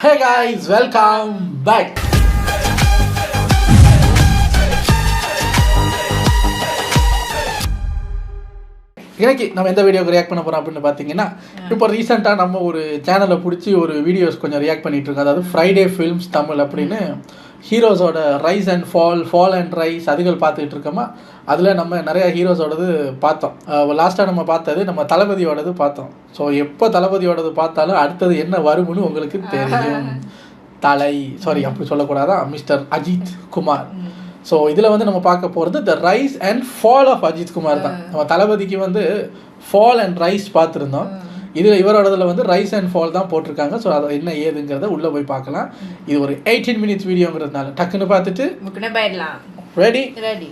Hey guys, welcome back. இன்னைக்கு நம்ம எந்த வீடியோக்கு ரியாக்ட் பண்ண போகிறோம் அப்படின்னு பார்த்தீங்கன்னா, இப்போ ரீசெண்டாக நம்ம ஒரு சேனலை பிடிச்சி ஒரு வீடியோஸ் கொஞ்சம் ரியாக்ட் பண்ணிகிட்டு இருக்கோம். அதாவது ஃப்ரைடே ஃபில்ம்ஸ் தமிழ் அப்படின்னு ஹீரோஸோட rise and fall and rise அதுகள் பார்த்துக்கிட்டு இருக்கோமா. அதில் நம்ம நிறையா ஹீரோஸோடது பார்த்தோம். லாஸ்ட்டாக நம்ம பார்த்தது நம்ம தளபதியோடது பார்த்தோம். ஸோ எப்போ தளபதியோடது பார்த்தாலும் அடுத்தது என்ன வரும்னு உங்களுக்கு தெரியும். அப்படி சொல்லக்கூடாதான், மிஸ்டர் அஜித் குமார். ஸோ இதில் வந்து நம்ம பார்க்க போகிறது the rise and fall of Ajith Kumar தான். நம்ம தளபதிக்கு வந்து ஃபால் அண்ட் ரைஸ் பார்த்துருந்தோம். இதில் இவரோடதில் வந்து ரைஸ் அண்ட் ஃபால் தான் போட்டிருக்காங்க. ஸோ அதை என்ன ஏதுங்கிறத உள்ளே போய் பார்க்கலாம். இது ஒரு 18 மினிட்ஸ் வீடியோங்கிறதுனால டக்குன்னு பார்த்துட்டு ரெடி.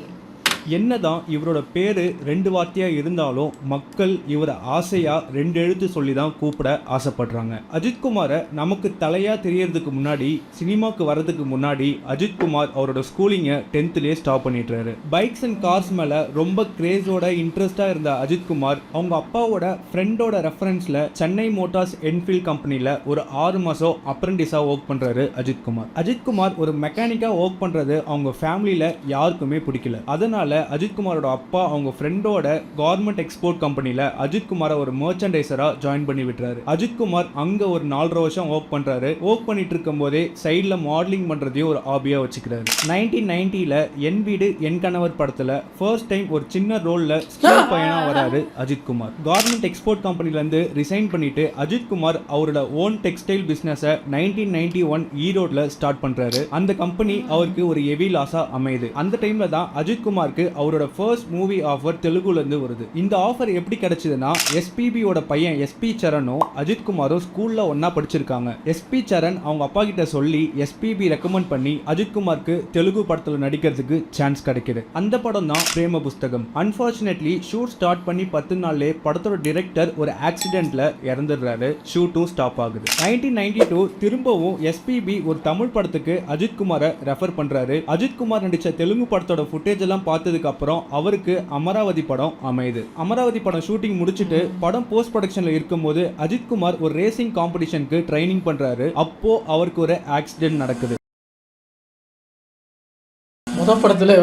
என்னதான் இவரோட பேர் 2 வார்த்தையாக இருந்தாலும் மக்கள் இவரை ஆசையாக 2 எழுத்து சொல்லி தான் கூப்பிட ஆசைப்படுறாங்க. அஜித்குமாரை நமக்கு தலையாக தெரியறதுக்கு முன்னாடி, சினிமாவுக்கு வர்றதுக்கு முன்னாடி அஜித்குமார் அவரோட ஸ்கூலிங்கை 10th ஸ்டாப் பண்ணிட்டுறாரு. பைக்ஸ் அண்ட் கார்ஸ் மேலே ரொம்ப கிரேஸோட இன்ட்ரெஸ்டாக இருந்த அஜித்குமார் அவங்க அப்பாவோட ஃப்ரெண்டோட ரெஃபரன்ஸில் சென்னை மோட்டார்ஸ் என்ஃபீல்ட் கம்பெனியில் ஒரு 6 மாதம் அப்ரெண்டிஸாக ஒர்க் பண்ணுறாரு அஜித்குமார். அஜித்குமார் ஒரு மெக்கானிக்காக ஒர்க் பண்ணுறது அவங்க ஃபேமிலியில் யாருக்குமே பிடிக்கல. அதனால் அஜித்குமாரோட அப்பா அவங்க ஃப்ரெண்டோட கவர்மெண்ட் எக்ஸ்போர்ட் கம்பெனியில் அஜித்குமாரை ஒரு மர்ச்சன்டைசராக ஜாயின் பண்ணி விட்டுறாரு. அஜித்குமார் அங்கே ஒரு 4.5 வருஷம் ஒர்க் பண்ணுறாரு. ஒர்க் பண்ணிட்டு இருக்கும் போதே சைடில் மாடலிங் பண்ணுறதையும் ஒரு ஹாபியாக வச்சுக்கிறாரு. 1990 என் வீடு என் கணவர் படத்தில் ஃபர்ஸ்ட் டைம் ஒரு சின்ன ரோலில் ஸ்கூல் பையனாக வராரு அஜித்குமார். கவர்மெண்ட் எக்ஸ்போர்ட் கம்பெனிலேருந்து ரிசைன் பண்ணிட்டு அஜித்குமார் அவரோட ஓன் டெக்ஸ்டைல் பிஸ்னஸை 1991 ஈரோடில் ஸ்டார்ட் பண்ணுறாரு. அந்த கம்பெனி அவருக்கு ஒரு ஹெவி லாஸாக அமையுது. அந்த டைமில் தான் அஜித்குமாருக்கு அவரோட ஃபர்ஸ்ட் மூவி ஆஃபர் தெலுங்குல இருந்து வருது. இந்த ஆஃபர் எப்படி கிடைச்சதுன்னா, எஸ்பிபியோட பையன் எஸ்பி சரணும் அஜித்குமாரும் ஸ்கூல்ல ஒன்னா படிச்சிருக்காங்க. எஸ்பி சரண் அவங்க அப்பா கிட்ட சொல்லி எஸ்பிபி ரெக்கமெண்ட் பண்ணி அஜித்குமாருக்கு தெலுங்கு படத்துல நடிக்கிறதுக்கு சான்ஸ் கிடைக்குது. அந்த படம் தான் பிரேம புஸ்தகம். அன்பார்ச்சுனேட்லி ஷூட் ஸ்டார்ட் பண்ணி 10 நாள்லே படத்தோட டிரெக்டர் ஒரு ஆக்சிடென்ட்ல இறந்துடுறாரு. ஷூட்டும் ஸ்டாப் ஆகுது. 1992 திரும்பவும் எஸ்பிபி ஒரு தமிழ் படத்துக்கு அஜித்குமாரை ரெஃபர் பண்றாரு. அஜித்குமார் நடிச்ச தெலுங்கு படத்தோட ஃபுட்டேஜ் எல்லாம் பார்த்ததுக்கு அப்புறம் அவருக்கு அமராவதி படம் அமையுது. அமராவதி படம் ஷூட்டிங் முடிச்சிட்டு படம் போஸ்ட் ப்ரொடக்ஷன்ல இருக்கும்போது அஜித்குமார் ஒரு ரேசிங் காம்படிஷனுக்கு ட்ரைனிங் பண்றாரு. அப்போ அவருக்கு ஒரு ஆக்சிடென்ட் நடக்குது. முதல் படத்துல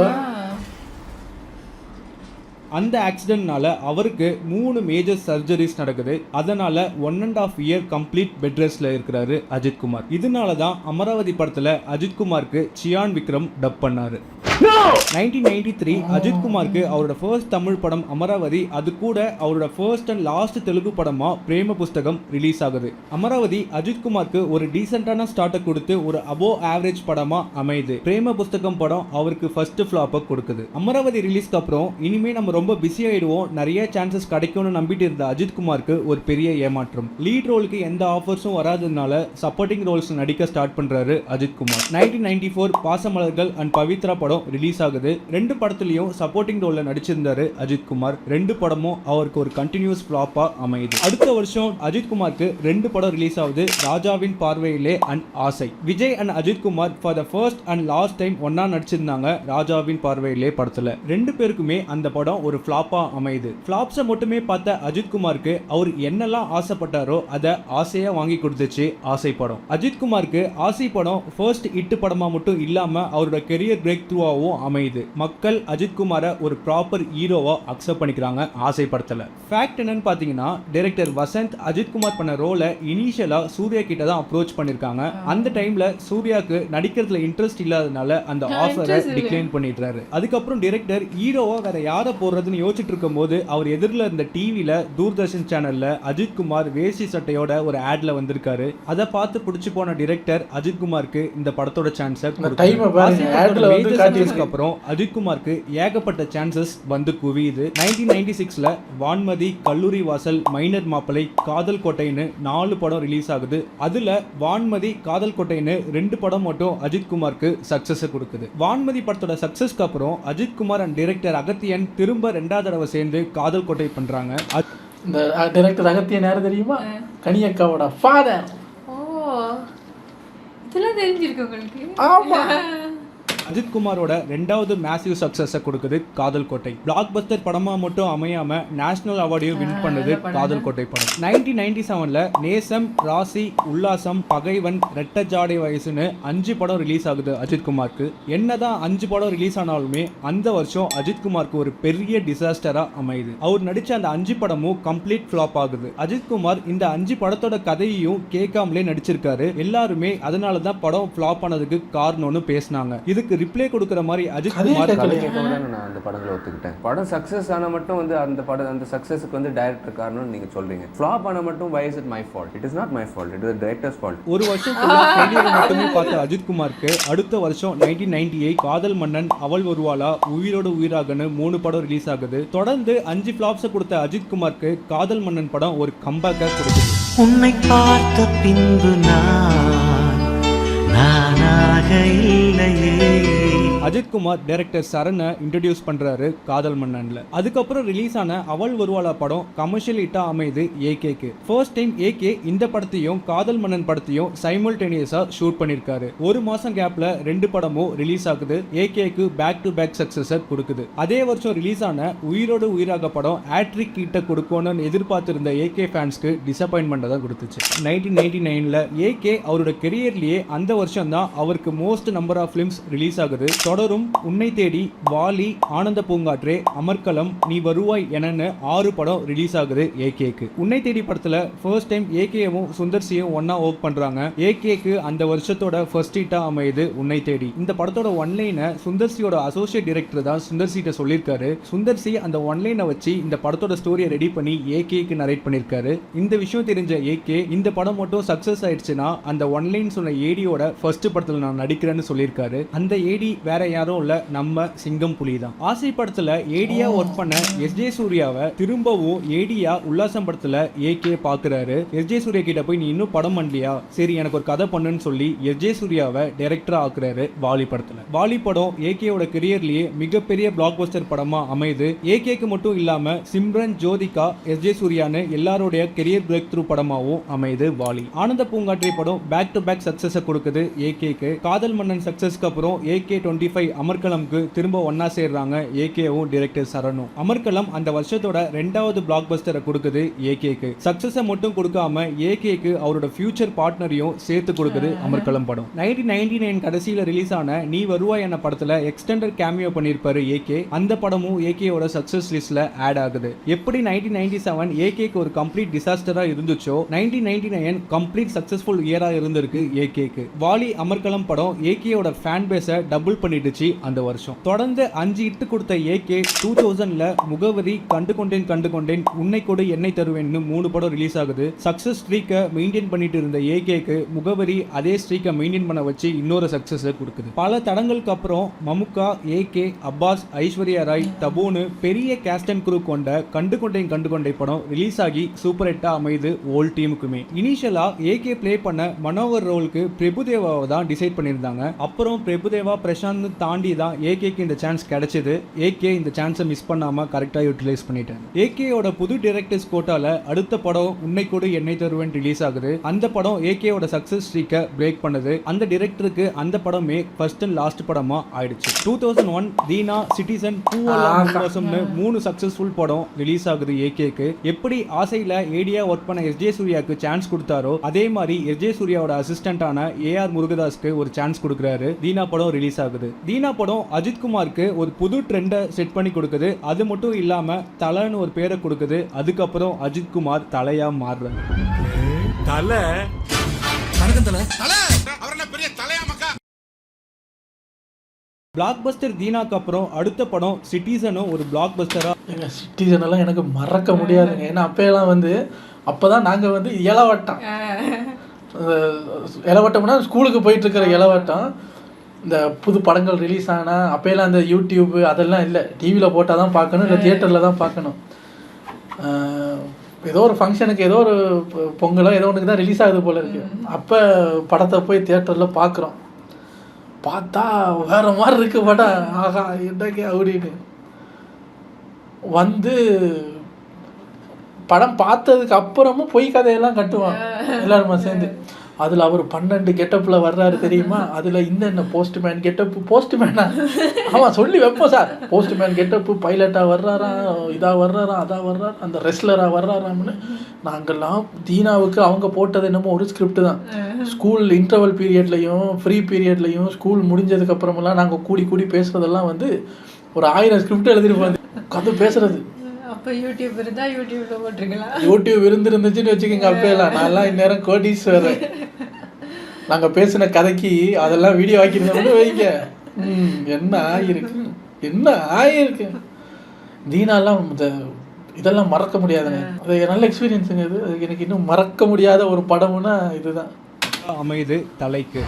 அந்த ஆக்சிடென்ட்னால அவருக்கு 3 மேஜர் சர்ஜரிஸ் நடக்குது. அதனால 1.5 இயர் கம்ப்ளீட் பெட் ரெஸ்ட்ல இருக்கிறாரு அஜித்குமார். இதனால தான் அமராவதி படத்துல அஜித்குமாருக்கு சியான் விக்ரம் டப் பண்ணாரு. 1993 அஜித்குமாருக்கு அவரோட ஃபர்ஸ்ட் தமிழ் படம் அமராவதி, அது கூட அவரோட ஃபர்ஸ்ட் அண்ட் லாஸ்ட் தெலுங்கு படமா பிரேம புஸ்தகம் ரிலீஸ் ஆகுது. அமராவதி அஜித்குமாருக்கு ஒரு டீசென்டான ஸ்டார்ட்டை கொடுத்து ஒரு அபோவ் ஆவரேஜ் படமா அமையுது. பிரேம புஸ்தகம் படம் அவருக்கு ஃபர்ஸ்ட் ஃபிளாப்பை கொடுக்குது. அமராவதி ரிலீஸ்க்கு அப்புறம் இனிமே நம்ம ரொம்ப பிஸி ஆயிடுவோம், நிறைய சான்சஸ் கிடைக்கும்னு நம்பிட்டு இருந்த அஜித்குமாருக்கு ஒரு பெரிய ஏமாற்றம். லீட் ரோலுக்கு எந்த ஆஃபர்ஸும் வராததுனால சப்போர்ட்டிங் ரோல்ஸ் நடிக்க ஸ்டார்ட் பண்றாரு அஜித்குமார். 1994 பாசமலர்கள் அண்ட் பவித்ரா படம் ரிலீஸ் ஆகுது. 2 படத்துலயும் சப்போர்ட்டிங் ரோல்ல நடிச்சிருந்தாரு அஜித்குமார். 2 படமும் அவருக்கு ஒரு கண்டினியூஸ் ஃபிளாப்பா அமையுது. அடுத்த வருஷம் அஜித்குமாருக்கு 2 படம் ரிலீஸ் ஆகுது. ராஜாவின் பார்வையிலே அண்ட் ஆசை. Vijay and Ajithkumar for the first and last time ஒன்னா நடிச்சிருந்தாங்க ராஜாவின் பார்வையிலே படத்துல. 2 பேருக்குமே அந்த படம் ஒரு ஃபிளாப்பா அமையுது. ஃபிளாப்ஸை மட்டுமே பார்த்த அஜித்குமாருக்கு அவர் என்னெல்லாம் ஆசைப்பட்டாரோ அதை ஆசையா வாங்கி கொடுத்துச்சு ஆசை படம். அஜித்குமாருக்கு ஆசை படம் ஃபர்ஸ்ட் ஹிட் படமா மட்டும் இல்லாம அவரோட கெரியர் பிரேக் த்ரூ அமையுது. மக்கள் அஜித்குமாரை ஒரு ப்ராப்பர் ஹீரோவா அக்செப்ட் பண்ணிக்கிறாங்க ஆசை படத்துல. ஃபேக்ட் என்னன்னு பாத்தீங்கன்னா, டைரக்டர் வசந்த் அஜித்குமார் பண்ண ரோலை இனிஷியலா சூர்யா கிட்ட தான் அப்ரோச் பண்ணிருக்காங்க. அந்த டைம்ல சூர்யாக்கு நடிக்கிறதுல இன்ட்ரெஸ்ட் இல்லாதனால அந்த ஆஃபரை டிக்ளைன் பண்ணிடுறாரு. அதுக்கப்புறம் டைரக்டர் ஹீரோவா வேற யாரை போடுறதுன்னு யோசிச்சுட்டு இருக்கும் போது அவர் எதிரில் இருந்த டிவில தூர்தர்ஷன் சேனல்ல அஜித்குமார் வேஷ்டி சட்டையோட ஒரு ஆட்ல வந்திருக்காரு. அதை பார்த்து பிடிச்சு போன டைரக்டர் அஜித்குமாருக்கு இந்த படத்தோட சான்ஸை அப்புறம் அஜித்குமாருக்கு ஏகப்பட்ட சான்சஸ் வந்து குவியுது. 1996 வான்மதி, கல்லூரி வாசல், மைனர் மாப்பிளை, காதல் கோட்டைன்னு 4 படம் ரிலீஸ் ஆகுது. அதுல வான்மதி, காதல் கோட்டைன்னு 2 படம் மட்டும் அஜித்குமாருக்கு சக்சஸ் கொடுக்குது. வான்மதி படத்தோட சக்சஸ்க்கு அப்புறம் அஜித்குமார் அண்ட் டைரக்டர் அகத்தியன் திரும்ப 2வது தடவை சேர்ந்து காதல் கோட்டை பண்றாங்க. இந்த டைரக்டர் அகத்தியன் யாரு தெரியுமா? கனியக்காவோட ஃபாதர். இதெல்லாம் தெரிஞ்சிருக்கு உங்களுக்கு? ஆமா. அஜித்குமாரோட ரெண்டாவது மேசிவ் சக்சஸை கொடுக்குது காதல் கோட்டை. பிளாக் பஸ்டர் படமா மட்டும் அமையாம நேஷனல் அவார்டையும் வின் பண்ணது காதல் கோட்டை படம். 1997ல நேசம், ராசி, உல்லாசம், பகைவன், ரெட்ட ஜாடை வயசுன்னு 5 படம் ரிலீஸ் ஆகுது அஜித்குமாருக்கு. என்னதான் 5 படம் ரிலீஸ் ஆனாலுமே அந்த வருஷம் அஜித்குமாருக்கு ஒரு பெரிய டிசாஸ்டரா அமையுது. அவர் நடிச்ச அந்த 5 படமும் கம்ப்ளீட் ஃபிளாப் ஆகுது. அஜித்குமார் இந்த 5 படத்தோட கதையையும் கேட்காமலே நடிச்சிருக்காரு. எல்லாருமே அதனால தான் படம் ஃபிளாப் ஆனதுக்கு காரணம்னு பேசினாங்க. இதுக்கு ரிப்ளை கொடுக்குற மாதிரி அஜித்குமார் நான் அந்த படங்களை ஒத்துக்கிட்டேன். படம் சக்சஸ் ஆன மட்டும் வந்து அந்த சக்சஸுக்கு வந்து டைரக்டர் காரணம்னு நீங்க சொல்றீங்க. ஃபிளாப் ஆன மட்டும் why is it my fault? It is not my fault. It is the director's fault. ஒரு வருஷம் ஃபெயிலியர் மட்டுமே பார்த்த அஜித்குமாருக்கு அடுத்த வருஷம் 1998 காதல் மன்னன், அவள் வருவாளா, உயிரோடு உயிராகன்னு 3 படம் ரிலீஸ் ஆகுது. தொடர்ந்து 5 ஃபிளாப்ஸ் கொடுத்த அஜித்குமாருக்கு காதல் மன்னன் படம் ஒரு கம்பேக்கா கொடுக்குது. உன்னை பார்த்த பின்பு நானாக இல்லையே. அஜித்குமார் டைரக்டர் சரணை இன்ட்ரடியூஸ் பண்றாரு காதல் மன்னன்ல. அதுக்கப்புறம் ரிலீஸ் ஆன அவள் வருவாளா படம் கமர்ஷியல் ஹிட்டா அமைது ஏகேக்கு. ஃபர்ஸ்ட் டைம் ஏகே இந்த படத்தையும் காதல் மன்னன் படத்தையும் சைமல்டேனியஸா ஷூட் பண்ணிருக்காரு. ஒரு மாசம் கேப்ல 2 படமும் ரிலீஸ் ஆகுது. ஏகேக்கு பேக் டு பேக் சக்சஸர் கொடுக்குது. அதே வருஷம் ரிலீஸ் ஆன உயிரோடு உயிராக படம் ஹேட்ரிக் கிட்ட கொடுக்கணும்னு எதிர்பார்த்திருந்த ஏகே ஃபேன்ஸ்க்கு டிசப்பாயின்மெண்ட் தான் கொடுத்துச்சு. 1999ல ஏகே அவரோட கெரியர்லயே அந்த வருஷம் தான் அவருக்கு most number of films release ஆகுது. தொடரும் உன்னை தேடி, வாலி, ஆனந்த பூங்காற்றே, அமர்கலம், நீ வருவாய் எனன்னு 6 படம் ரிலீஸ் ஆகுது ஏகேக்கு. உன்னை தேடி படத்துல ஃபர்ஸ்ட் டைம் ஏகேவும் சுந்தர்சியும் ஒன்னா ஒர்க் பண்றாங்க. ஏகேக்கு அந்த வருஷத்தோட ஃபர்ஸ்ட் ஹிட்டா அமையுது உன்னை தேடி. இந்த படத்தோட ஒன்லைனை சுந்தர்சியோட அசோசியேட் டைரக்டர் தான் சுந்தர்சிட்ட சொல்லியிருக்காரு. சுந்தர்சி அந்த ஒன்லைனை வச்சு இந்த படத்தோட ஸ்டோரியை ரெடி பண்ணி ஏகேக்கு நரேட் பண்ணியிருக்காரு. இந்த விஷயம் தெரிஞ்ச ஏகே இந்த படம் மட்டும் சக்சஸ் ஆயிடுச்சுன்னா அந்த ஒன்லைன் சொன்ன ஏடியோட ஃபர்ஸ்ட் படத்துல நான் நடிக்கிறேன்னு சொல்லியிருக்காரு. அந்த ஏடி வேற யாரும் இல்ல, நம்ம சிங்கம் புலி தான். ஆசை படத்துல ஏடியா ஒர்க் பண்ண எஸ்ஜே சூர்யாவை திரும்பவும் ஏடியா உல்லாசம் படத்துல ஏகே பாக்குறாரு. எஸ்ஜே சூர்யா கிட்ட போய் நீ இன்னும் படம் பண்ணலையா, சரி எனக்கு ஒரு கதை பண்ணுன்னு சொல்லி எஸ்ஜே சூர்யாவை டைரக்டரா ஆக்குறாரு வாலி படத்துல. வாலி படம் ஏகேயோட கெரியர்லயே மிகப்பெரிய பிளாக் பஸ்டர் படமா அமைது. ஏகேக்கு மட்டும் இல்லாம சிம்ரன், ஜோதிகா, எஸ்ஜே சூர்யான்னு எல்லாரோடைய கெரியர் பிரேக் த்ரூ படமாவும் அமைது வாலி. ஆனந்த பூங்காற்றை படம் பேக் டு பேக் சக்சஸ் கொடுக்குது ஏகேக்கு. காதல் மன்னன் சக்சஸ்க்கு அப்புறம் ஏகே 25 அமர்கலம்க்கு திரும்ப ஒன்னா சேர்றாங்க ஏகேவும் டைரக்டர் சரணும். அமர்கலம் அந்த வருஷத்தோட 2வது பிளாக் பஸ்டரை கொடுக்குது ஏகேக்கு. சக்சஸை மட்டும் கொடுக்காம ஏகேக்கு அவரோட ஃபியூச்சர் பார்ட்னரையும் சேர்த்து கொடுக்குது அமர்கலம் படம். 1999 கடைசியில ரிலீஸ் ஆன நீ வருவாய் என்ற படத்துல எக்ஸ்டெண்டட் கேமியோ பண்ணிருப்பாரு ஏகே. அந்த படமும் ஏகேயோட சக்சஸ் லிஸ்ட்ல ஆட் ஆகுது. எப்படி 1997 ஏகேக்கு ஒரு கம்ப்ளீட் டிசாஸ்டரா இருந்துச்சோ 1999 கம்ப்ளீட் சக்சஸ்ஃபுல் இயரா இருந்திருக்கு ஏகேக்கு. வாலி அமர்கலம் படம் ஏகேயோட ஃபேன் பேஸை டபுள் பண்ணிடுச்சு அந்த வருஷம். தொடர்ந்து 5 ஹிட் கொடுத்த ஏகே 2000ல முகவரி, கண்டு கொண்டேன், உன்னை கொடு என்னை தருவேன்னு 3 படம் ரிலீஸ் ஆகுது. சக்சஸ் ஸ்ட்ரீக்கை மெயின்டைன் பண்ணிட்டு இருந்த ஏகேக்கு முகவரி அதே ஸ்ட்ரீக்கை மெயின்டைன் பண்ண வச்சு இன்னொரு சக்சஸ் கொடுக்குது. பல தடங்களுக்கு அப்புறம் மமுக்கா, ஏகே, அப்பாஸ், ஐஸ்வர்யா ராய், தபோனு பெரிய கேஸ்ட் அண்ட் குரூ கொண்ட கண்டு கொண்டேன் படம் ரிலீஸ் ஆகி சூப்பர் ஹிட்டா அமைது ஓல் டீமுக்குமே. இனிஷியலா ஏகே பிளே பண்ண மனோகர் ரோலுக்கு பிரபுதேவாவை தான் டிசைட் பண்ணியிருந்தாங்க. அப்புறம் பிரபுதேவா, பிரசாந்த் தாண்டி தான் ஏகேக்கு இந்த சான்ஸ் கிடைச்சது. ஏகே இந்த சான்ஸை மிஸ் பண்ணாம கரெக்டா யூட்டிலைஸ் பண்ணிட்டாங்க. ஏகேயோட புது டைரக்டர்ஸ் கோட்டால அடுத்த படம் உன்னை கொடு என்னை தருவேன் ரிலீஸ் ஆகுது. அந்த படம் ஏகேயோட சக்சஸ் ஸ்ட்ரீக்கை பிரேக் பண்ணுது. அந்த டைரக்டருக்கு அந்த படமே ஃபர்ஸ்ட் அண்ட் லாஸ்ட் படமா ஆயிடுச்சு. 2001 தீனா, சிட்டிசன், பூவாசம்னு 3 சக்சஸ்ஃபுல் படம் ரிலீஸ் ஆகுது ஏகேக்கு. எப்படி ஆசையில ஏடியா ஒர்க் பண்ண எஸ்ஜே சூர்யாக்கு சான்ஸ் கொடுத்தாரோ அதே மாதிரி எஸ்ஜே சூர்யாவோட அசிஸ்டன்டான ஏஆர் முருகதாஸ்க்கு ஒரு சான்ஸ் கொடுக்குறாரு. தீனா படம் ரிலீஸ் ஆகுது. தீனா படம் அஜித்குமாருக்கு ஒரு புது ட்ரெண்டை செட் பண்ணி கொடுக்குது. அது மட்டும் இல்லாம தலைன்னு ஒரு பேரை கொடுக்குது. அதுக்கப்புறம் அஜித்குமார் தலையா மாறுறாரு. பிளாக் பஸ்டர் தீனாக்கு அப்புறம் அடுத்த படம் சிட்டிசனும் ஒரு பிளாக் பஸ்டரா. சிட்டிசன் எல்லாம் எனக்கு மறக்க முடியாதுங்க. ஏன்னா அப்போதான் அப்போதான் நாங்கள் வந்து இளவட்டம்னா ஸ்கூலுக்கு போயிட்டு இருக்கிற இளவட்டம். இந்த புது படங்கள் ரிலீஸ் ஆனால் அப்போலாம் அந்த யூடியூப் அதெல்லாம் இல்லை, டிவியில் போட்டால் தான் பார்க்கணும், இல்லை தியேட்டரில் தான் பார்க்கணும். ஏதோ ஒரு ஃபங்க்ஷனுக்கு ஏதோ ஒரு பொங்கலோ ஏதோ ஒன்றுக்கு தான் ரிலீஸ் ஆகுது போல இருக்குது. அப்போ படத்தை போய் தியேட்டரில் பார்க்குறோம். பார்த்தா வேறு மாதிரி இருக்கு படம். ஆஹா என்னக்கே அப்படின்னு வந்து படம் பார்த்ததுக்கு அப்புறமும் பொய் கதையெல்லாம் கட்டுவான் எல்லாருமா சேர்ந்து. அதில் அவர் 12 கெட்டப்பில் வர்றாரு தெரியுமா, அதில் என்ன போஸ்ட்மேன் கெட்டப்பு, போஸ்ட்மேனா ஆமாம் சொல்லி வைப்போம் சார், போஸ்ட்மேன் கெட்டப்பு, பைலட்டாக வர்றாராம், இதாக வர்றாராம், அதாக வர்றாரு, அந்த ரெஸ்லராக வர்றாராம்னு. நாங்கள்லாம் தீனாவுக்கு அவங்க போட்டது என்னமோ ஒரு ஸ்கிரிப்ட் தான். ஸ்கூல் இன்டர்வல் பீரியட்லையும் ஃப்ரீ பீரியட்லையும் ஸ்கூல் முடிஞ்சதுக்கப்புறமெல்லாம் நாங்கள் கூடி கூடி பேசுகிறதெல்லாம் வந்து ஒரு 1000 ஸ்கிரிப்ட் எழுதிருப்போம் கதை பேசுறது. அப்போ யூடியூப் இருந்தால் யூடியூப்ல போட்டிருக்கலாம். யூடியூப் இருந்துச்சுன்னு வச்சுக்கோங்க, அப்போலாம் நான்லாம் இந்நேரம் கோடீஸ்வரர். நாங்கள் பேசின கதைக்கு அதெல்லாம் வீடியோ ஆக்கியிருந்தோம்னு வைங்க. என்ன ஆகியிருக்கு, என்ன ஆகியிருக்கு. தீனாலாம் இதெல்லாம் மறக்க முடியாதுங்க. அது நல்ல எக்ஸ்பீரியன்ஸுங்க. அது எனக்கு இன்னும் மறக்க முடியாத ஒரு படம்னா இதுதான். அமைது தலைக்கு.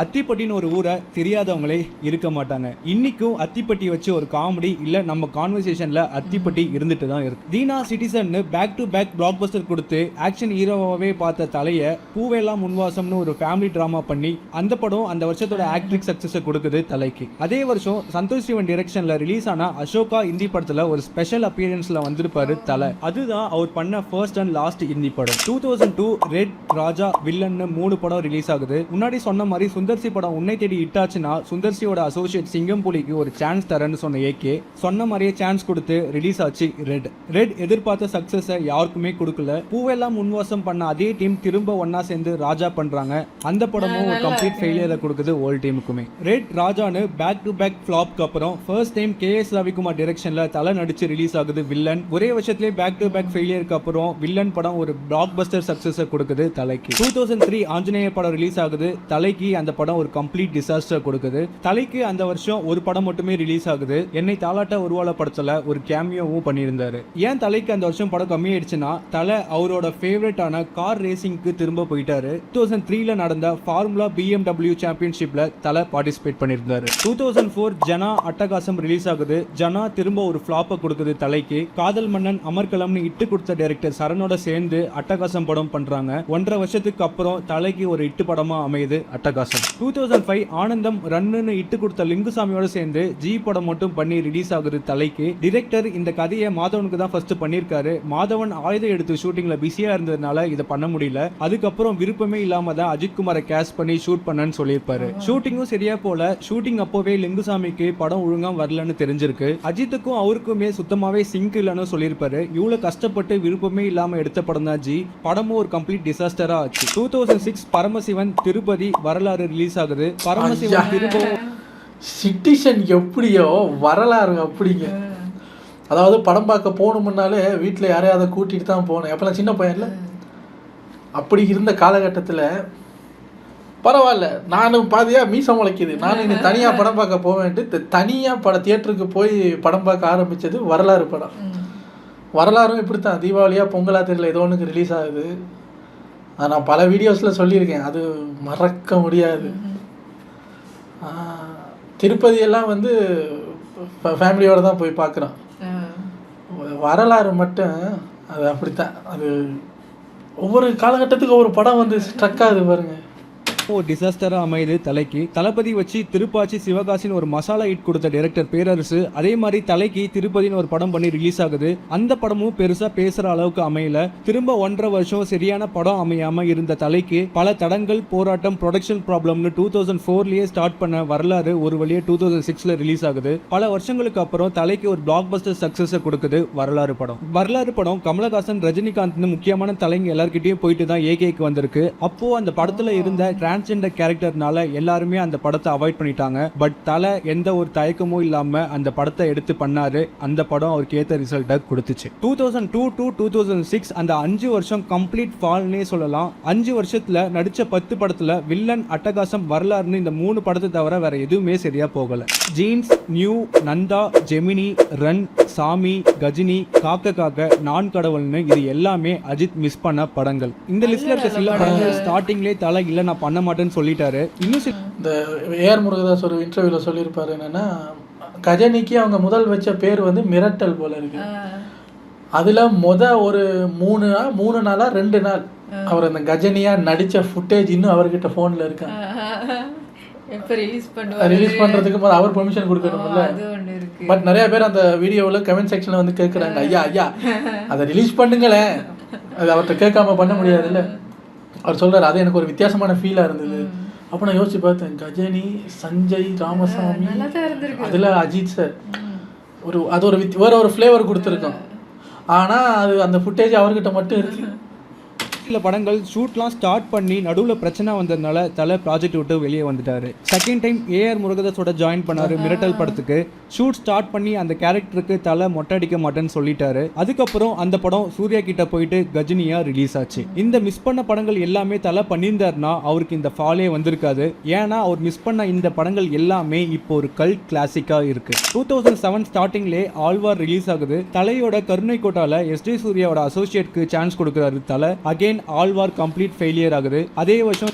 அத்திப்பட்டின்னு ஒரு ஊரை தெரியாதவங்களே இருக்க மாட்டாங்க. இன்னைக்கும் அத்திப்பட்டி வச்சு ஒரு காமெடி இல்ல நம்ம கான்வர்சேஷன்ல அத்திப்பட்டி இருந்துட்டு தான் இருக்கு. Dheena citizen back to back blockbuster கொடுத்து ஆக்ஷன் ஹீரோவாவே பார்த்த தலைய பூவெல்லாம் முன்வாசம்னு ஒரு ஃபேமிலி டிராமா பண்ணி அந்த படம் அந்த வருஷத்தோட ஆக்ட்ரிக் சக்சஸை கொடுக்குது தலைக்கு. அதே வருஷம் சந்தோஷ் சிவன் டைரக்ஷன்ல ரிலீஸ் ஆன அசோகா இந்தி படத்துல ஒரு ஸ்பெஷல் அப்பியரன்ஸ்ல வந்திருப்பாரு தலை. அதுதான் அவர் பண்ண ஃபர்ஸ்ட் அண்ட் லாஸ்ட் இந்தி படம். 2002 ரெட், ராஜா, வில்லன் 3 படம் ரிலீஸ் ஆகுது. முன்னாடி சொன்ன மாதிரி சுந்தர்சி படம் உன்னை தேடி இட்டாச்சுன்னா சுந்தர்சியோட அசோசியேட் சிங்கம்புலிக்கு ஒரு சான்ஸ் தரேன்னு சொன்ன ஏகே சொன்ன மாதிரியே சான்ஸ் கொடுத்து ரிலீஸ் ஆச்சு ரெட். ரெட் எதிர்பார்த்த சக்சஸை யாருக்குமே கொடுக்கல. பூவெல்லாம் முன்வாசம் பண்ண அதே டீம் திரும்ப ஒன்னா சேர்ந்து ராஜா பண்றாங்க. அந்த படமும் ஒரு கம்ப்ளீட் ஃபெயிலியரை கொடுக்குது ஓல்ட் டீமுக்குமே. ரெட், ராஜான்னு பேக் டு பேக் ஃபிளாப்க்கு அப்புறம் ஃபர்ஸ்ட் டைம் KS ரவிக்குமார் டைரக்ஷன்ல தலை நடிச்சு ரிலீஸ் ஆகுது வில்லன். ஒரே வருஷத்திலே பேக் டு பேக் ஃபெயிலியருக்கு அப்புறம் வில்லன் படம் ஒரு பிளாக் பஸ்டர் சக்சஸை கொடுக்குது தலைக்கு. 2003 ஆஞ்சநேய படம் ரிலீஸ் ஆகுது. தலைக்கு அந்த படம் ஒரு கம்ப்ளீட் டிசாஸ்டர் கொடுக்குது. தலைக்கு அந்த வருஷம் ஒரு படம் மட்டுமே ரிலீஸ் ஆகுது. என்னை தாலாட்ட உருவால படத்துல ஒரு கேமியோவும் பண்ணியிருந்தாரு. ஏன் தலைக்கு அந்த வருஷம் படம் கம்மியாயிடுச்சுன்னா தலை அவரோட ஃபேவரட்டான கார் ரேசிங்க்கு திரும்ப போயிட்டாரு. 2003 நடந்த ஃபார்முலா BMW சாம்பியன்ஷிப்ல தலை பார்ட்டிசிபேட் பண்ணியிருந்தாரு. 2004 ஜனா அட்டகாசம் ரிலீஸ் ஆகுது. ஜனா திரும்ப ஒரு ஃபிளாப்பை கொடுக்குது தலைக்கு. காதல் மன்னன், அமர்கலம்னு இட்டு கொடுத்த டைரக்டர் சரணோட சேர்ந்து அட்டகாசம் படம் பண்றாங்க. 1.5 வருஷத்துக்கு அப்புறம் தலைக்கு ஒரு இட்டு படமா அமையுது அட்டகாசம். 2005 ஆனந்தம், ரன்னு இட்டு கொடுத்த லிங்குசாமியோட சேர்ந்து ஜி படம் மட்டும் பண்ணி ரிலீஸ் ஆகுது தலைக்கு. டிரெக்டர் இந்த கதையை மாதவனுக்கு தான் ஃபர்ஸ்ட் பண்ணிருக்காரு. மாதவன் ஆயுதம் எடுத்து ஷூட்டிங்ல பிஸியா இருந்ததுனால இதை பண்ண முடியல. அதுக்கப்புறம் விருப்பமே இல்லாம தான் அஜித் குமாரை கேஸ்ட் பண்ணி ஷூட் பண்ணன்னு சொல்லியிருப்பாரு. ஷூட்டிங்கும் சரியா போல. ஷூட்டிங் அப்போவே லிங்குசாமிக்கு படம் ஒழுங்கா வரலன்னு தெரிஞ்சிருக்கு. அஜித்துக்கும் அவருக்குமே சுத்தமாவே சிங்க் இல்லைன்னு சொல்லியிருப்பாரு. இவ்வளவு கஷ்டப்பட்டு விருப்பமே இல்லாம எடுத்த படம் தான் ஜி. படமும் ஒரு கம்ப்ளீட் டிசாஸ்டரா ஆச்சு. 2006 பரமசிவன் திருப்பதி வரலாறு ரிலீஸ் ஆகுது. பரமசிவன் திரும்பவும் சிட்டிசன் எப்படியோ வரலாறு அப்படிங்க. அதாவது படம் பார்க்க போகணும்னாலே வீட்டில் யாரையாவது கூட்டிகிட்டு தான் போகணும். எப்போல்லாம் சின்ன பையன்ல அப்படி இருந்த காலகட்டத்தில் பரவாயில்ல, நானும் பாதியாக மீசம் முளைக்குது, நானும் இங்கே தனியாக படம் பார்க்க போவேன்ட்டு தனியாக தியேட்டருக்கு போய் படம் பார்க்க ஆரம்பித்தது வரலாறு படம். வரலாறும் இப்படி தான் தீபாவளியாக பொங்கலா தெரியல ஏதோ ஒன்றுக்கு ரிலீஸ் ஆகுது. அதை நான் பல வீடியோஸில் சொல்லியிருக்கேன், அது மறக்க முடியாது. திருப்பதியெல்லாம் வந்து ஃபேமிலியோடு தான் போய் பார்க்குறோம். வரலாறு மட்டும் அது அப்படித்தான். அது ஒவ்வொரு காலகட்டத்துக்கு ஒவ்வொரு படம் வந்து ஸ்ட்ரக் ஆகுது பாருங்க. ஒரு டிசாஸ்டரா அமையுது தலைக்கு. தளபதி வச்சு திருப்பாச்சி சிவகாசின்னு ஒரு மசாலா ஹிட் கொடுத்த டைரக்டர் பேரரசு அதே மாதிரி தலைக்கு திருப்பதின்னு ஒரு படம் பண்ணி ரிலீஸ் ஆகுது. அந்த படமும் பெருசா பேசுற அளவுக்கு அமையல. திரும்ப 1.5 வருஷம் சரியான படம் அமையாம இருந்த தலைக்கு பல தடங்கள், போராட்டம், ப்ரொடக்ஷன் ப்ராப்ளம்னு 2004லயே ஸ்டார்ட் பண்ண வரலாறு ஒரு வழியா 2006ல ரிலீஸ் ஆகுது. பல வருஷங்களுக்கு அப்புறம் தலைக்கு ஒரு பிளாக் பஸ்டர் சக்சஸை கொடுக்குது வரலாறு படம். வரலாறு படம் கமலஹாசன், ரஜினிகாந்த் முக்கியமான தலைங்க எல்லார்கிட்டயும் போயிட்டு தான் ஏகேக்கு வந்திருக்கு. அப்போ அந்த படத்துல இருந்த டிரான்ஸ்ஜெண்டர் கேரக்டர்னால எல்லாருமே அந்த படத்தை அவாய்ட் பண்ணிட்டாங்க. பட் தலை எந்த ஒரு தயக்கமும் இல்லாம அந்த படத்தை எடுத்து பண்ணாரு. அந்த படம் அவருக்கு ஏத்த ரிசல்ட்டை கொடுத்துச்சு. 2002 to 2006 அந்த 5 வருஷம் கம்ப்ளீட் ஃபால்னே சொல்லலாம். 5 வருஷத்துல நடிச்ச 10 படத்துல வில்லன், அட்டகாசம், வரலாறுன்னு இந்த 3 படத்தை தவிர வேற எதுவுமே சரியா போகல. Jeans, New, Nandha, Gemini, Run, Saamy, Ghajini, காக்க காக்க, நான் கடவுள்னு இது எல்லாமே அஜித் மிஸ் பண்ண படங்கள். இந்த லிஸ்ட்ல இருக்க சில படங்கள் ஸ்டார்டிங்லேயே தலை இல்லை நான் பண்ண மாட்டேன்னு சொல்லிட்டாரு. இன்னும் இந்த ஏஆர் முருகதாஸ் ஒரு இன்டர்வியூல சொல்லியிருப்பாரு என்னன்னா, கஜனிக்கு அவங்க முதல் வச்ச பேர் வந்து மிரட்டல் போல இருக்கு. அதுல ஒரு 3 நாளா 2 நாள் அவர் அந்த கஜனியா நடிச்ச ஃபுட்டேஜ் இன்னும் அவர்கிட்ட போன்ல இருக்கா. ரிலீஸ் பண்றதுக்கு முதல்ல அவர் பெர்மிஷன் கொடுக்கணும்ல. பட் நிறைய பேர் அந்த வீடியோவில் கமெண்ட் செக்ஷன்ல வந்து கேட்குறாங்க, ஐயா அதை ரிலீஸ் பண்ணுங்களேன், அது அவர்கிட்ட கேட்காம பண்ண முடியாதுல்ல. அவர் சொல்கிறார் அது எனக்கு ஒரு வித்தியாசமான ஃபீலாக இருந்தது. அப்போ நான் யோசிச்சு பார்த்தேன், கஜினி, சஞ்சய், ராமசாமி, அதில் அஜித் சார் அது ஒரு வேற ஒரு ஃப்ளேவர் கொடுத்துருக்கோம். ஆனால் அது அந்த ஃபுட்டேஜ் அவர்கிட்ட மட்டும் இருக்குது. சில படங்கள் ஷூட்லாம் ஸ்டார்ட் பண்ணி நடுவில் பிரச்சனை வந்ததுனால தலை ப்ராஜெக்ட் விட்டு வெளியே வந்துட்டாரு. செகண்ட் டைம் ஏஆர் முருகதாஸோட ஜாயின் பண்ணாரு மிரட்டல் படத்துக்கு. ஷூட் ஸ்டார்ட் பண்ணி அந்த கேரக்டருக்கு தலை மொட்டை அடிக்க மாட்டேன்னு சொல்லிட்டாரு. அதுக்கப்புறம் அந்த படம் சூர்யா கிட்ட போயிட்டு கஜினியா ரிலீஸ் ஆச்சு. இந்த மிஸ் பண்ண படங்கள் எல்லாமே தலை பண்ணியிருந்தாருன்னா அவருக்கு இந்த ஃபாலே வந்திருக்காது. ஏன்னா அவர் மிஸ் பண்ண இந்த படங்கள் எல்லாமே இப்போ ஒரு கல்ட் கிளாசிக்கா இருக்கு. 2007 ஸ்டார்டிங்லே ஆழ்வார் ரிலீஸ் ஆகுது. தலையோட கருணை கோட்டால எஸ்டி சூர்யாவோட அசோசியேட்க்கு சான்ஸ் கொடுக்குறாரு தலை. அகைன் ஆழ்வார் கம்ப்ளீட் ஃபெயிலியர் ஆகுது. அதே வருஷம்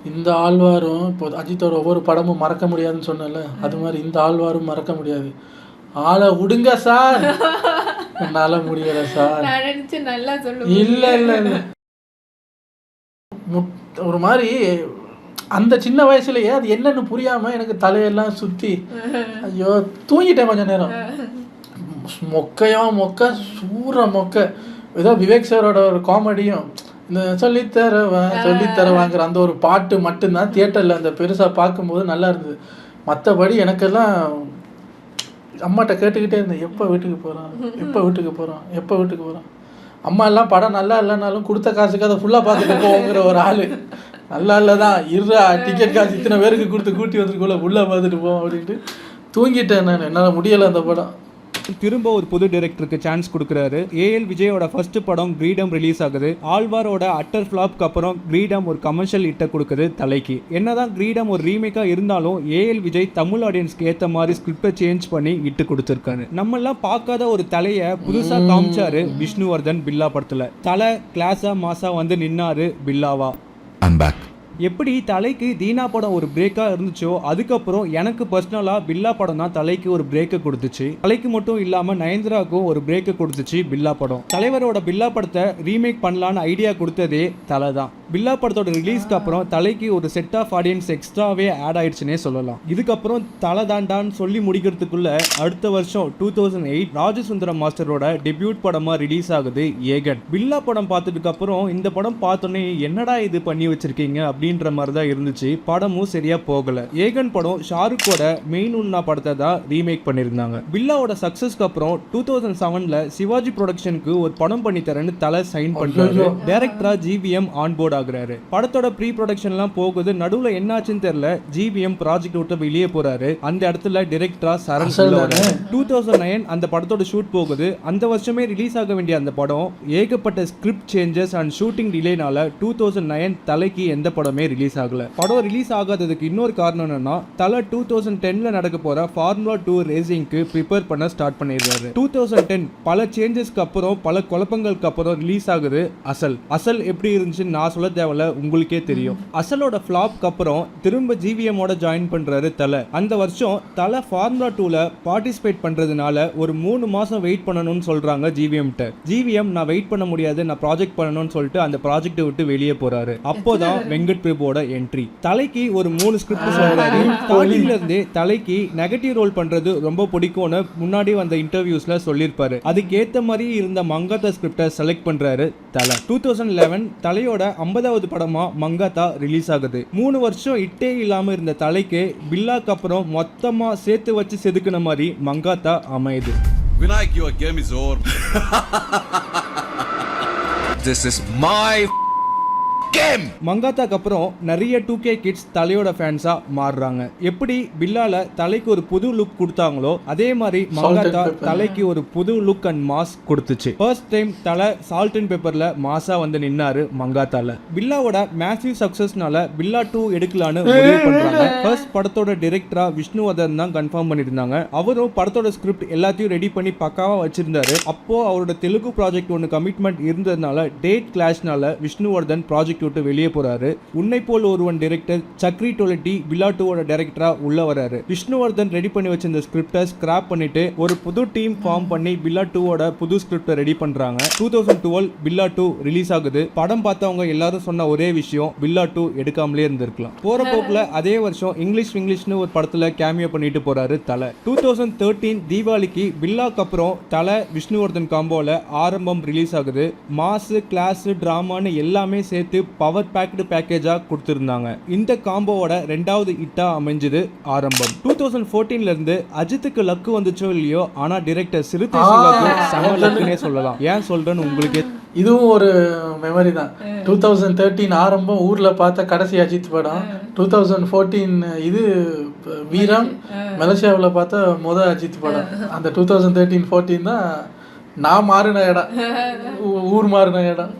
இந்த ஆழ்வாரும் இப்போ அஜித்தோட ஒவ்வொரு படமும் மறக்க முடியாதுன்னு சொன்னல, அது மாதிரி இந்த ஆழ்வாரும் மறக்க முடியாது. ஆளை விடுங்க சார், என்னால முடியல சார். நல்லா சொல்லு. இல்ல இல்ல இல்ல ஒரு மாதிரி அந்த சின்ன வயசுலயே அது என்னன்னு புரியாம எனக்கு தலையெல்லாம் சுத்தி ஐயோ தூங்கிட்டேன் கொஞ்ச நேரம். மொக்க சூற மொக்க. ஏதோ விவேக் சாரோட ஒரு காமெடியும் இந்த சொல்லித்தரவாங்கிற அந்த ஒரு பாட்டு மட்டும்தான் தியேட்டரில் அந்த பெருசாக பார்க்கும்போது நல்லா இருந்தது. மற்றபடி எனக்கெல்லாம் அம்மாட்ட கேட்டுக்கிட்டே இருந்தேன், எப்போ வீட்டுக்கு போகிறோம். அம்மா எல்லாம் படம் நல்லா இல்லைனாலும் கொடுத்த காசுக்கு அதை ஃபுல்லாக பார்த்துட்டு போங்கிற ஒரு ஆள். நல்லா இல்லை தான் இருறா, டிக்கெட் காசு இத்தனை பேருக்கு கொடுத்து கூட்டி வந்துருக்குள்ள உள்ளே பார்த்துட்டு போவோம் அப்படின்ட்டு தூங்கிட்டேன் நான். என்னால் முடியலை அந்த படம். திரும்ப ஒரு புது டைரக்டருக்கு சான்ஸ் கொடுக்குறாரு. ஏஎல் விஜயோட ஃபர்ஸ்ட் படம் கிரீடம் ரிலீஸ் ஆகுது. ஆழ்வாரோட அட்டர் ஃப்ளாப்க்கு அப்புறம் கிரீடம் ஒரு கமர்ஷியல் ஹிட்டை கொடுக்குது தலைக்கு. என்னதான் கிரீடம் ஒரு ரீமேக்கா இருந்தாலும் ஏஎல் விஜய் தமிழ் ஆடியன்ஸ்க்கு ஏற்ற மாதிரி ஸ்கிரிப்டை சேஞ்ச் பண்ணி இட்டு கொடுத்துருக்காரு. நம்மெல்லாம் பார்க்காத ஒரு தலையை புதுசா காமிச்சாரு விஷ்ணுவர்தன் பில்லா படத்துல. தலை கிளாஸா மாசா வந்து நின்னாரு பில்லாவா. எப்படி தலைக்கு தீனா படம் ஒரு பிரேக்காக இருந்துச்சோ அதுக்கப்புறம் எனக்கு பர்சனலாக பில்லா படம் தான் தலைக்கு ஒரு பிரேக்கை கொடுத்துச்சு. தலைக்கு மட்டும் இல்லாமல் நயன்தாராவுக்கும் ஒரு பிரேக்கை கொடுத்துச்சு பில்லா படம். தலைவரோட பில்லா படத்தை ரீமேக் பண்ணலான்னு ஐடியா கொடுத்ததே தலை தான். பில்லா படத்தோட ரிலீஸ்க்கு அப்புறம் தலைக்கு ஒரு செட் ஆஃப் ஆடியன்ஸ் எக்ஸ்ட்ராவே ஆட் ஆயிடுச்சுன்னே சொல்லலாம். இதுக்கப்புறம் தலை தாண்டான்னு சொல்லி முடிக்கிறதுக்குள்ள அடுத்த வருஷம் 2008 ராஜசுந்தரம் மாஸ்டரோட டெபியூட் படமாக ரிலீஸ் ஆகுது ஏகன். பில்லா படம் பார்த்ததுக்கு அப்புறம் இந்த படம் பார்த்தோன்னே என்னடா இது பண்ணி வச்சிருக்கீங்க அப்படின்ற மாதிரி தான் இருந்துச்சு. படமும் சரியா போகல. ஏகன் படம் ஷாருக்கோட மெயின் உன்னா படத்தை தான் ரீமேக் பண்ணியிருந்தாங்க. பில்லாவோட சக்சஸ்க்கு அப்புறம் 2007ல சிவாஜி ப்ரொடக்ஷனுக்கு ஒரு படம் பண்ணி தரேன்னு தலை சைன் பண்றாரு. டைரக்டரா ஜிவிஎம் ஆன்போர்ட் ஆகுறாரு. படத்தோட ப்ரீ ப்ரொடக்ஷன்லாம் போகுது. நடுவுல என்னாச்சுன்னு தெரியல, ஜிவிஎம் ப்ராஜெக்ட் விட்டு வெளியே போறாரு. அந்த இடத்துல டைரக்டரா சரண் 2009 அந்த படத்தோட ஷூட் போகுது. அந்த வருஷமே ரிலீஸ் ஆக வேண்டிய அந்த படம் ஏகப்பட்ட ஸ்கிரிப்ட் சேஞ்சஸ் அண்ட் ஷூட்டிங் டிலேனால 2009 தலைக்கு எந்த படமே ரிலீஸ் ஆகல. படம் ரிலீஸ் ஆகாததுக்கு இன்னொரு காரணம் என்னன்னா, தலை 2010ல நடக்க போற ஃபார்முலா 2 ரேசிங்க்கு ப்ரிப்பேர் பண்ண ஸ்டார்ட் பண்ணிடுறாரு. 2010 பல சேஞ்சஸ்க்கு அப்புறம் பல குழப்பங்களுக்கு அப்புறம் ரிலீஸ் ஆகுது அசல் எப்படி இருந்துச்சுன்னு நான் சொல்ல தேவையில்ல, உங்களுக்கே தெரியும். அசலோட ஃபிளாப்க்கு அப்புறம் திரும்ப ஜிவிஎம் ஓட ஜாயின் பண்றாரு தலை. அந்த வருஷம் தலை ஃபார்முலா 2ல பார்ட்டிசிபேட் பண்றதுனால ஒரு 3 மாசம் வெயிட் பண்ணணும்னு சொல்றாங்க ஜிவிஎம் நான் வெயிட் பண்ண முடியாது, நான் ப்ராஜெக்ட் பண்ணணும்னு சொல்லிட்டு அந்த ப்ராஜெக்ட்டை விட்டு வெளியே போறாரு. அப்போதான் வெங்கட் பிரபுவோட என்ட்ரி. தலைக்கு ஒரு 3 ஸ்கிரிப்ட் சொல்றாரு. ஸ்டார்டிங்ல இருந்தே தலைக்கு நெகட்டிவ் ரோல் பண்றது ரொம்ப பிடிக்கும்னு முன்னாடி வந்த இன்டர்வியூஸ்ல சொல்லியிருப்பாரு. அதுக்கு ஏத்த மாதிரி இருந்த மங்காத்தா ஸ்கிரிப்டை செலக்ட் பண்றாரு தலை. 2011 தலையோட 50வது படமா மங்காத்தா ரிலீஸ் ஆகுது. 3 வருஷம் இட்டே இல்லாம இருந்த தலைக்கு பில்லாக்கு அப்புறம் மொத்தமா சேர்த்து வச்சு செதுக்குன மாதிரி மங்காத்தா அமையுது. Vinayak, your game is over. This is my game. மங்காத்தாக்கு அப்புறம் நிறைய 2K கிட்ஸ் தலையோட ஃபேன்ஸா மாறுறாங்க. எப்படி பில்லால தலைக்கு ஒரு புது லுக் கொடுத்தாங்களோ அதே மாதிரி மங்காத்தா தலைக்கு ஒரு புது லுக் அண்ட் மாஸ் கொடுத்துச்சு. ஃபர்ஸ்ட் டைம் தலை சால்ட் அண்ட் பெப்பர்ல மாசா வந்து நின்னாரு மங்காத்தால. பில்லாவோட மேசிவ் சக்சஸ்னால பில்லா 2 எடுக்கலான்னு முடிவு பண்றாங்க. ஃபர்ஸ்ட் படத்தோட டைரக்டரா விஷ்ணுவர்தன் தான் கன்ஃபார்ம் பண்ணிருந்தாங்க. அவரும் படத்தோட ஸ்கிரிப்ட் எல்லாத்தையும் ரெடி பண்ணி பக்காவா வச்சிருந்தாரு. அப்போ அவரோட தெலுங்கு ப்ராஜெக்ட் ஒன்று கமிட்மெண்ட் இருந்ததுனால டேட் கிளாஷ்னால விஷ்ணுவர்தன் ப்ராஜெக்ட் விட்டு வெளியே போறாரு. உன்னை போல் ஒருவன் டைரக்டர் சக்ரி டொலட்டி பில்லா 2வோட டைரக்டரா உள்ள வராரு. விஷ்ணுவர்தன் ரெடி பண்ணி வச்சிருந்த ஸ்கிரிப்டை ஸ்கிராப் பண்ணிட்டு ஒரு புது டீம் ஃபார்ம் பண்ணி பில்லா 2வோட புது ஸ்கிரிப்டை ரெடி பண்றாங்க. 2012 பில்லா 2 ரிலீஸ் ஆகுது. படம் பார்த்தவங்க எல்லாரும் சொன்ன ஒரே விஷயம், பில்லா 2 எடுக்காமலே இருந்திருக்கலாம். போற போக்குல அதே வருஷம் இங்கிலீஷ்னு ஒரு படத்துல கேமியோ பண்ணிட்டு போறாரு தலை. 2013 தீபாவளிக்கு பில்லாக்கு அப்புறம் தலை விஷ்ணுவர்தன் காம்போல ஆரம்பம் ரிலீஸ் ஆகுது. மாஸ் கிளாஸ் டிராமான்னு எல்லாமே சேர்த்து பவர் பேக்டு பேக்கேஜாக கொடுத்துருந்தாங்க. இந்த காம்போவோட 2வது ஹிட்டா அமைஞ்சது ஆரம்பம். 2014ல இருந்து அஜித்துக்கு லக்கு வந்துச்சோ இல்லையோ, ஆனா டைரக்டர் சிறுத்தை சிவாக்கு செம லக்குனே சொல்லலாம். ஏன் சொல்றேன்னு உங்களுக்கு இதுவும் ஒரு மெமரி தான். 2013 ஆரம்பம் ஊர்ல பார்த்த கடைசி அஜித் படம். 2014 இது வீரம் மலேசியாவில் பார்த்த அஜித் படம். அந்த 2013-14 தான் நான் மாறின இடம், ஊர் மாறின இடம்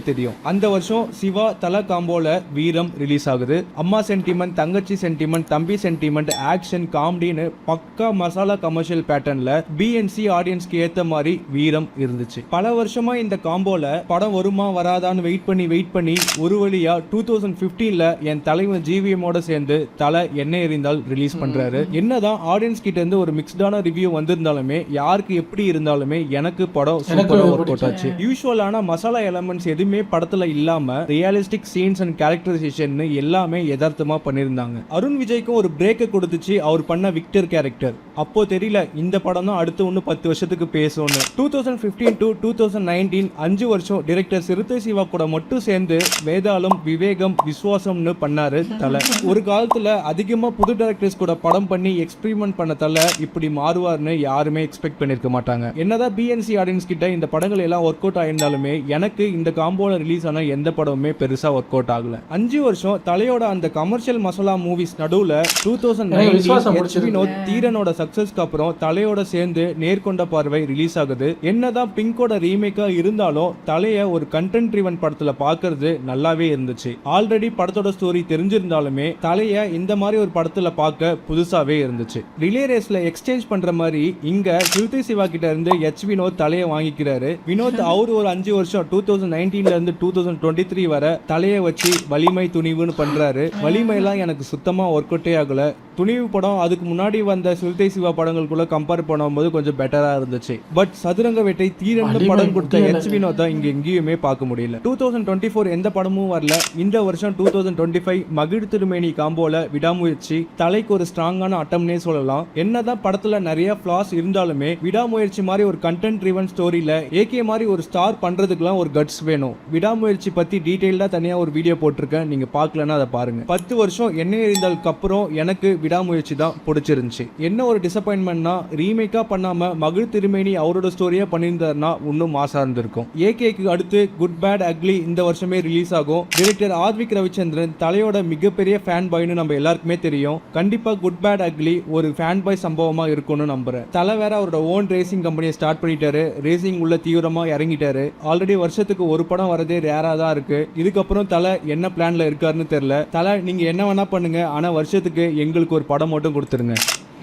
தெரியும். அந்த வருஷம் சிவா தல காம்போல வீரம் ரிலீஸ் ஆகுது. அம்மா சென்டிமெண்ட், தங்கச்சி சென்டிமெண்ட், தம்பி சென்டிமெண்ட், ஆக்ஷன், காமெடின்னு பக்கா மசாலா கமர்ஷியல் பேட்டர்ன்ல பிஎன்சி ஆடியன்ஸ்க்கு ஏத்த மாதிரி வீரம் இருந்துச்சு. பல வருஷமா இந்த காம்போல படம் வருமா வராதான்னு வெயிட் பண்ணி ஒரு வழியா 2015ல என் தலைவன் ஜிவிஎம்மோட சேர்ந்து தல என்ன எறிந்தால் ரிலீஸ் பண்றாரு. என்னதான் ஆடியன்ஸ் கிட்ட இருந்து ஒரு மிக்ஸ்டான ரிவ்யூ வந்திருந்தாலுமே, யாருக்கு எப்படி இருந்தாலுமே எனக்கு படம் சூப்பரா ஒர்க் அவுட் ஆச்சு. யூசுவலான மசாலா எலமெண்ட்ஸ் எதுவுமே படத்துல இல்லாம ரியலிஸ்டிக் சீன்ஸ் அண்ட் கேரக்டரைசேஷன் எல்லாமே யதார்த்தமா பண்ணிருந்தாங்க. அருண் விஜய்க்கும் ஒரு பிரேக்கை கொடுத்துச்சு அவர் பண்ண விக்டர் கேரக்டர். அப்போ தெரியல இந்த படம் தான் அடுத்து ஒன்று 10 வருஷத்துக்கு பேசும்னு. 2015 to 2019 5 வருஷம் டைரக்டர் சிறுத்தை சிவா கூட மட்டும் சேர்ந்து வேதாளம், விவேகம், விஸ்வாசம்னு பண்ணாரு தல. ஒரு காலத்துல அதிகமா புது டைரக்டர்ஸ் கூட படம் பண்ணி எக்ஸ்பெரிமெண்ட் பண்ண தல இப்படி மாறுவார்னு யாருமே எக்ஸ்பெக்ட் பண்ணிருக்க மாட்டாங்க. என்னதான் பிஎன்சி ஆடியன்ஸ் கிட்ட இந்த படங்கள் எல்லாம் ஒர்க் அவுட் ஆயிருந்தாலுமே எனக்கு இந்த காம்போல ரிலீஸ் ஆன எந்த படமுமே பெருசா ஒர்க் அவுட் ஆகல. 5 வருஷம் தலையோட அந்த கமர்ஷியல் மசாலா மூவிஸ் நடுவுல 2019 தீரனோட சக்சஸ்க்கு அப்புறம் தலையோட சேர்ந்து நேர்கொண்ட பார்வை ரிலீஸ் ஆகுது. என்னதான் பிங்கோட ரீமேக்கா இருந்தாலும் தலைய ஒரு கண்டென்ட் ட்ரிவன் படத்துல பாக்குறது நல்லாவே இருந்துச்சு. ஆல்ரெடி படத்தோட ஸ்டோரி தெரிஞ்சிருந்தாலுமே தலைய இந்த மாதிரி ஒரு படத்துல பார்க்க புதுசாவே இருந்துச்சு. ரிலே ரேஸ்ல எக்ஸ்சேஞ்ச் பண்ற மாதிரி இங்க சிறுத்தை சிவா கிட்ட இருந்து வினோத் தலைய வாங்கிக்கிறாரு. வினோத் அவர் ஒரு 5 வருஷம் 2019ல இருந்து 2023 வரை தலையை வச்சு வலிமை துணிவுன்னு பண்றாரு. வலிமைலாம் எனக்கு சுத்தமா ஒர்க் அவுட்டே ஆகல. துணிவு படம் அதுக்கு முன்னாடி வந்த சிறுத்தை சிவா படங்களுக்குள்ள கம்பேர் பண்ணும்போது கொஞ்சம் பெட்டரா இருந்துச்சு. பட் சதுரங்க வேட்டை தீரன் படம் கொடுத்த வினோத் தான் இங்க எங்கேயுமே பார்க்க முடியல. 2024 எந்த படமும் வரல. இந்த வருஷம் 2025 மகிழ் திருமேனி காம்போல விடாமுயற்சி தலைக்கு ஒரு ஸ்ட்ராங்கான அட்டம்னே சொல்லலாம். என்னதான் படத்துல நிறைய ஃபிளாஸ் இருந்தாலுமே விடாமுயற்சி மாதிரி ஒரு கண்டென்ட் ட்ரிவன் ஸ்டோரியில ஏகே மாதிரி ஒரு ஸ்டார் பண்றதுக்குலாம் ஒரு கட்ஸ் வேணும். விடாமுயற்சி பத்தி டீடைல்டா தனியா ஒரு வீடியோ போட்டிருக்கேன், நீங்க பார்க்கலன்னா அதை பாருங்க. 10 வருஷம் என்ன இருந்தாலுக்கு அப்புறம் எனக்கு விடாமுயற்சி தான் பிடிச்சிருந்துச்சு. என்ன ஒரு டிசப்பாயின்மெண்ட்னா ரீமேக்கா பண்ணாம மகிழ் திருமேனி அவரோட ஸ்டோரியா பண்ணியிருந்தாருன்னா இன்னும் மாசா இருந்திருக்கும். ஏகேக்கு அடுத்து குட் பேட் அக்லி இந்த வருஷமே ரிலீஸ் ஆகும். டைரக்டர் ஆர்விக் ரவிச்சந்திரன் தலையோட மிகப்பெரிய ஃபேன் பாய்னு நம்ம எல்லாருக்குமே தெரியும். கண்டிப்பா குட் பேட் அக்லி ஒரு ஃபேன் பாய் சம்பவமா இருக்கும்னு நம்புறேன். தலை வேற அவரோட ஓன் ரேசிங் கம்பெனியை ஸ்டார்ட் பண்ணிட்டாரு. ரேசிங் உள்ள தீவிரமா இறங்கிட்டாரு. ஆல்ரெடி வருஷத்துக்கு ஒரு படம் வரதே ரேரா தான் இருக்கு. இதுக்கப்புறம் தலை என்ன பிளான்ல இருக்காருன்னு தெரியல. தலை நீங்க என்ன வேணா பண்ணுங்க, ஆனா வருஷத்துக்கு எங்களுக்கு ஒரு படம் மட்டும் கொடுத்துருங்க.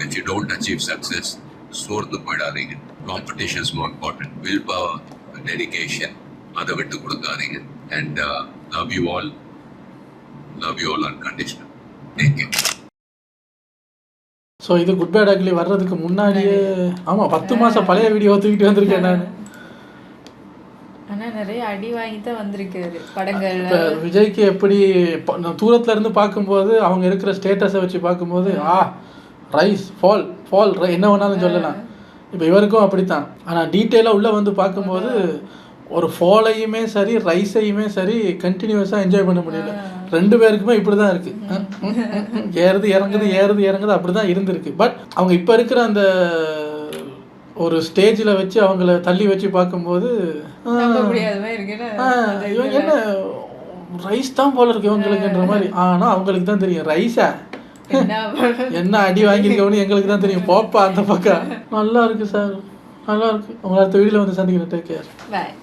If you don't achieve success, சோர்ந்து போயிடாதீங்க. Competition is more important. Willpower, dedication, அதை விட்டு கொடுக்காதீங்க. And love you all unconditional. Take care. So இது குட் பேட் அக்லி வர்றதுக்கு முன்னாடியே ஆமாம் 10 மாதம் பழைய வீடியோ தூக்கிட்டு வந்திருக்கேன் நான். ஆனால் நிறைய அடி வாங்கி தான் வந்திருக்காரு படங்கள். இப்போ விஜய்க்கு எப்படி தூரத்துல இருந்து பார்க்கும்போது அவங்க இருக்கிற ஸ்டேட்டஸை வச்சு பார்க்கும்போது ரைஸ் ஃபால் என்ன வேணாலும் சொல்லலாம். இப்போ இவருக்கும் அப்படித்தான். ஆனால் டீட்டெயிலாக உள்ளே வந்து பார்க்கும்போது ஒரு ஃபாலையுமே சரி ரைஸையுமே சரி கண்டினியூஸாக என்ஜாய் பண்ண முடியல. 2 பேருக்குமே இப்படி தான் இருக்குது. ஏறுது இறங்குது அப்படி தான் இருந்திருக்கு. பட் அவங்க இப்போ இருக்கிற அந்த ஒரு ஸ்டேஜில் வச்சு அவங்கள தள்ளி வச்சு பார்க்கும்போது இவங்க என்ன ரைஸ் தான் போல இருக்கு இவங்களுக்குன்ற மாதிரி. ஆனால் அவங்களுக்கு தான் தெரியும் ரைஸா என்ன அடி வாங்கியிருக்கவனு எங்களுக்கு தான் தெரியும். போப்பா அந்த பக்கம். நல்லா இருக்கு சார், நல்லா இருக்கு. உங்களை அடுத்த வீடியோவில் வந்து சந்திக்கிறேன். Take care. பாய்.